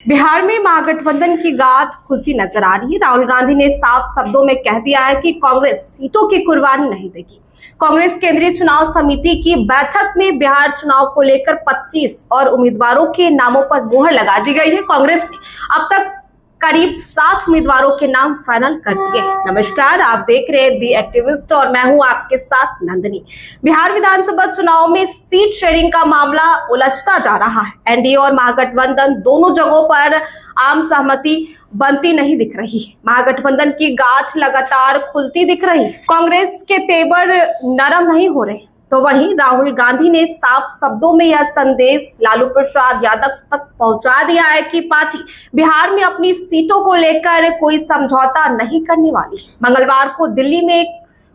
बिहार में महागठबंधन की गांठ खुलती नजर आ रही है। राहुल गांधी ने साफ शब्दों में कह दिया है कि कांग्रेस सीटों की कुर्बानी नहीं देगी। कांग्रेस केंद्रीय चुनाव समिति की बैठक में बिहार चुनाव को लेकर 25 और उम्मीदवारों के नामों पर मुहर लगा दी गई है। कांग्रेस ने अब तक करीब 60 उम्मीदवारों के नाम फाइनल कर दिए। नमस्कार, आप देख रहे हैं दी एक्टिविस्ट और मैं हूं आपके साथ नंदिनी। बिहार विधानसभा चुनाव में सीट शेयरिंग का मामला उलझता जा रहा है। एनडीए और महागठबंधन दोनों जगहों पर आम सहमति बनती नहीं दिख रही है। महागठबंधन की गांठ लगातार खुलती दिख रही है। कांग्रेस के तेवर नरम नहीं हो रहे। तो वहीं राहुल गांधी ने साफ शब्दों में यह संदेश लालू प्रसाद यादव तक पहुंचा दिया है कि पार्टी बिहार में अपनी सीटों को लेकर कोई समझौता नहीं करने वाली। मंगलवार को दिल्ली में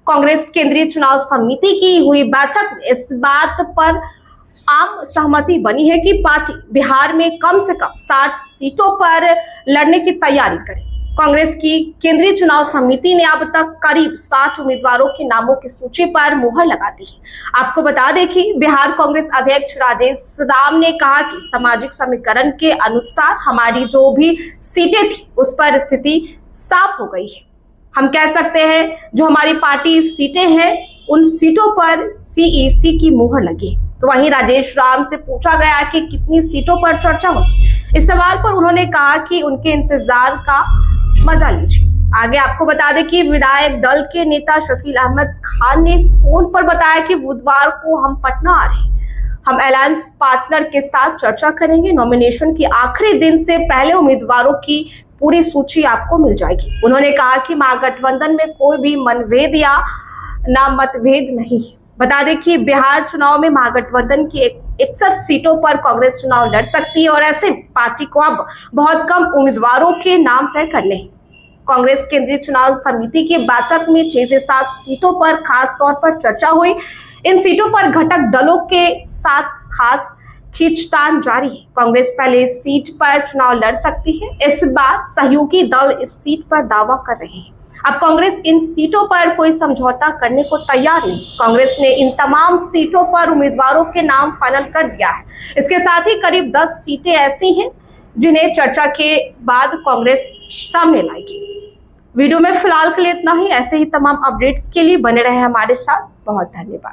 कांग्रेस केंद्रीय चुनाव समिति की हुई बैठक में इस बात पर आम सहमति बनी है कि पार्टी बिहार में कम से कम 60 सीटों पर लड़ने की तैयारी करे। कांग्रेस की केंद्रीय चुनाव समिति ने अब तक करीब 60 उम्मीदवारों के नामों की सूची पर मुहर लगा दी है। आपको बता दें कि बिहार कांग्रेस अध्यक्ष राजेश राम ने कहा कि सामाजिक समीकरण के अनुसार हमारी जो भी सीटें थी उस पर स्थिति साफ हो गई है। हम कह सकते हैं जो हमारी पार्टी सीटें हैं उन सीटों पर सीईसी की मुहर लगी। तो वहीं राजेश राम से पूछा गया कि कितनी सीटों पर चर्चा होगी। इस सवाल पर उन्होंने कहा कि उनके इंतजार का मजा लीजिए। आगे आपको बता दें कि विधायक दल के नेता शकील अहमद खान ने फोन पर बताया कि बुधवार को हम पटना आ रहे हैं। हम अलायंस पार्टनर के साथ चर्चा करेंगे। नॉमिनेशन की आखिरी दिन से पहले उम्मीदवारों की पूरी सूची आपको मिल जाएगी। उन्होंने कहा कि महागठबंधन में कोई भी मनभेद या ना मतभेद नहीं है। बता दें कि बिहार चुनाव में महागठबंधन की 61 सीटों पर कांग्रेस चुनाव लड़ सकती है और ऐसे पार्टी को अब बहुत कम उम्मीदवारों के नाम तय करने हैं। कांग्रेस केंद्रीय चुनाव समिति की बैठक में 6 से 7 सीटों पर खास तौर पर चर्चा हुई। इन सीटों पर घटक दलों के साथ खास खींचतान जारी है। कांग्रेस पहले इस सीट पर चुनाव लड़ सकती है। इस बार सहयोगी दल इस सीट पर दावा कर रहे हैं। अब कांग्रेस इन सीटों पर कोई समझौता करने को तैयार नहीं। कांग्रेस ने इन तमाम सीटों पर उम्मीदवारों के नाम फाइनल कर दिया है। इसके साथ ही करीब 10 सीटें ऐसी हैं जिन्हें चर्चा के बाद कांग्रेस सामने लाएगी। वीडियो में फिलहाल के लिए इतना ही। ऐसे ही तमाम अपडेट्स के लिए बने रहे हमारे साथ। बहुत धन्यवाद।